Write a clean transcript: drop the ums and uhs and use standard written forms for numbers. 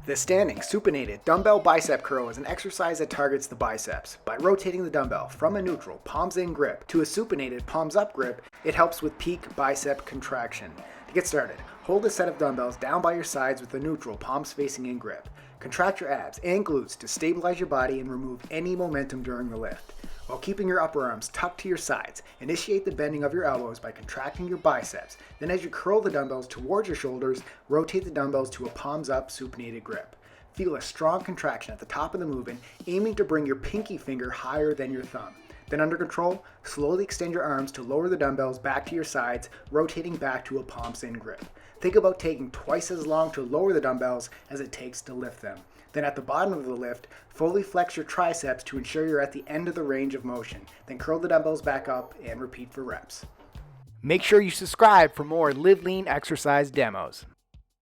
The standing supinated dumbbell bicep curl is an exercise that targets the biceps. By rotating the dumbbell from a neutral palms-in grip to a supinated palms-up grip, it helps with peak bicep contraction. To get started, hold a set of dumbbells down by your sides with a neutral palms-facing-in grip. Contract your abs and glutes to stabilize your body and remove any momentum during the lift. While keeping your upper arms tucked to your sides, initiate the bending of your elbows by contracting your biceps. Then as you curl the dumbbells towards your shoulders, rotate the dumbbells to a palms-up supinated grip. Feel a strong contraction at the top of the movement, aiming to bring your pinky finger higher than your thumb. Then under control, slowly extend your arms to lower the dumbbells back to your sides, rotating back to a palms-in grip. Think about taking twice as long to lower the dumbbells as it takes to lift them. Then at the bottom of the lift, fully flex your triceps to ensure you're at the end of the range of motion. Then curl the dumbbells back up and repeat for reps. Make sure you subscribe for more Live Lean exercise demos.